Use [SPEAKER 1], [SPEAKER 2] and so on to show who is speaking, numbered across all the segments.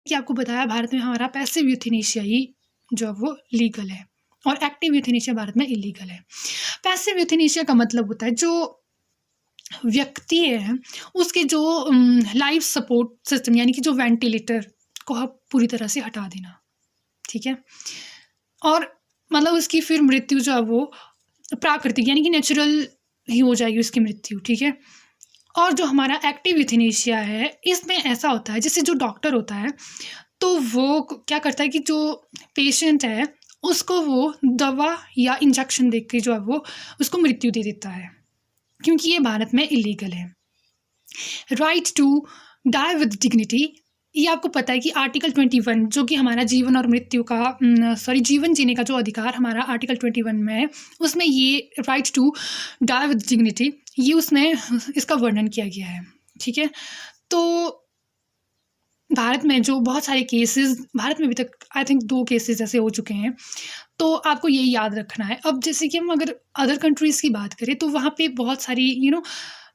[SPEAKER 1] कि आपको बताया भारत में हमारा पैसिव यूथेनेशिया ही जो है वो लीगल है और एक्टिव यूथेनेशिया भारत में इलीगल है। पैसिव यूथेनेशिया का मतलब होता है जो व्यक्ति है उसके जो लाइफ सपोर्ट सिस्टम यानी कि जो वेंटिलेटर को आप पूरी तरह से हटा देना, ठीक है? और मतलब उसकी फिर मृत्यु जो है वो प्राकृतिक यानी कि नेचुरल ही हो जाएगी उसकी मृत्यु, ठीक है? और जो हमारा एक्टिव यूथेनेशिया है, इसमें ऐसा होता है जैसे जो डॉक्टर होता है, तो वो क्या करता है कि जो पेशेंट है, उसको वो दवा या इंजेक्शन दे के जो है वो उसको मृत्यु दे देता है, क्योंकि ये भारत में इलीगल है। Right to die with dignity, ये आपको पता है कि आर्टिकल 21 जो कि हमारा जीवन और मृत्यु का जीवन जीने का जो अधिकार हमारा आर्टिकल 21 में है, उसमें ये right to die with dignity ये उसमें इसका वर्णन किया गया है, ठीक है? तो भारत में जो बहुत सारे केसेस भारत में अभी तक आई थिंक 2 केसेस ऐसे हो चुके हैं, तो आपको ये याद रखना है। अब जैसे कि हम अगर अदर कंट्रीज़ की बात करें तो वहाँ पे बहुत सारी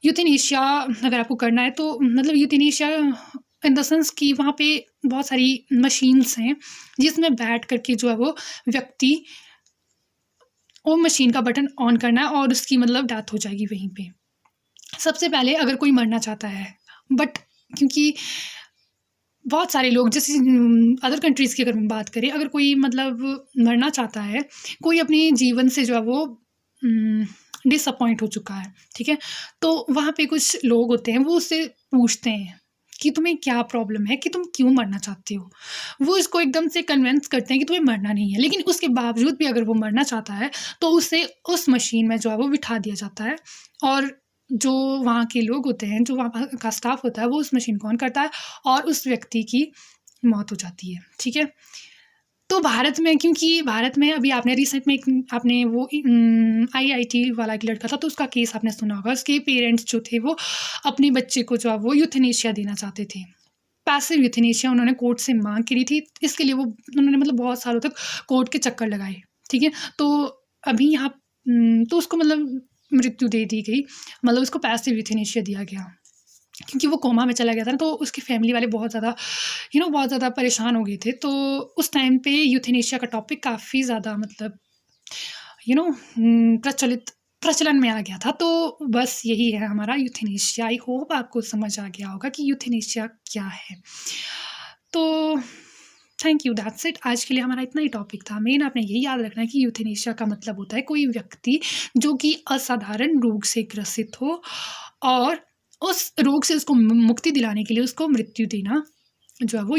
[SPEAKER 1] यूथेनेशिया अगर आपको करना है तो मतलब यूथेनेशिया इन द सेंस कि वहाँ पे बहुत सारी मशीन्स हैं, जिसमें बैठ कर के जो है वो व्यक्ति वो मशीन का बटन ऑन करना है और उसकी मतलब डेथ हो जाएगी वहीं पे। सबसे पहले अगर कोई मरना चाहता है, बट क्योंकि बहुत सारे लोग जैसे अदर कंट्रीज़ की अगर हम बात करें, अगर कोई मतलब मरना चाहता है, कोई अपने जीवन से जो है वो डिसअपॉइंट हो चुका है, ठीक है? तो वहाँ पे कुछ लोग होते हैं, वो उससे पूछते हैं कि तुम्हें क्या प्रॉब्लम है, कि तुम क्यों मरना चाहते हो? वो इसको एकदम से कन्विंस करते हैं कि तुम्हें मरना नहीं है, लेकिन उसके बावजूद भी अगर वो मरना चाहता है, तो उसे उस मशीन में जो है वो बिठा दिया जाता है और जो वहाँ के लोग होते हैं, जो वहाँ का स्टाफ होता है, वो उस मशीन को ऑन करता है और उस व्यक्ति की मौत हो जाती है, ठीक है? तो भारत में क्योंकि भारत में अभी आपने रिसेंट में एक आपने वो आईआईटी वाला एक लड़का था, तो उसका केस आपने सुना होगा। उसके पेरेंट्स जो थे, वो अपने बच्चे को जो है वो यूथेनेशिया देना चाहते थे। पैसिव यूथेनेशिया उन्होंने कोर्ट से माँग करी थी। इसके लिए वो उन्होंने मतलब बहुत सालों तक कोर्ट के चक्कर लगाए, ठीक है? तो अभी यहाँ तो उसको मतलब मृत्यु दे दी गई, मतलब उसको पैसिव यूथेनेशिया दिया गया। क्योंकि वो कोमा में चला गया था ना, तो उसकी फैमिली वाले बहुत ज़्यादा बहुत ज़्यादा परेशान हो गए थे। तो उस टाइम पे यूथेनेशिया का टॉपिक काफ़ी ज़्यादा मतलब प्रचलन में आ गया था। तो बस यही है हमारा यूथेनेशिया। आई होप आपको समझ आ गया होगा कि यूथेनेशिया क्या है। तो थैंक यू, दैट्स इट। आज के लिए हमारा इतना ही टॉपिक था। मेन आपने यही याद रखना है कि यूथेनेशिया का मतलब होता है कोई व्यक्ति जो कि असाधारण रोग से ग्रसित हो और उस रोग से उसको मुक्ति दिलाने के लिए उसको मृत्यु देना जो है वो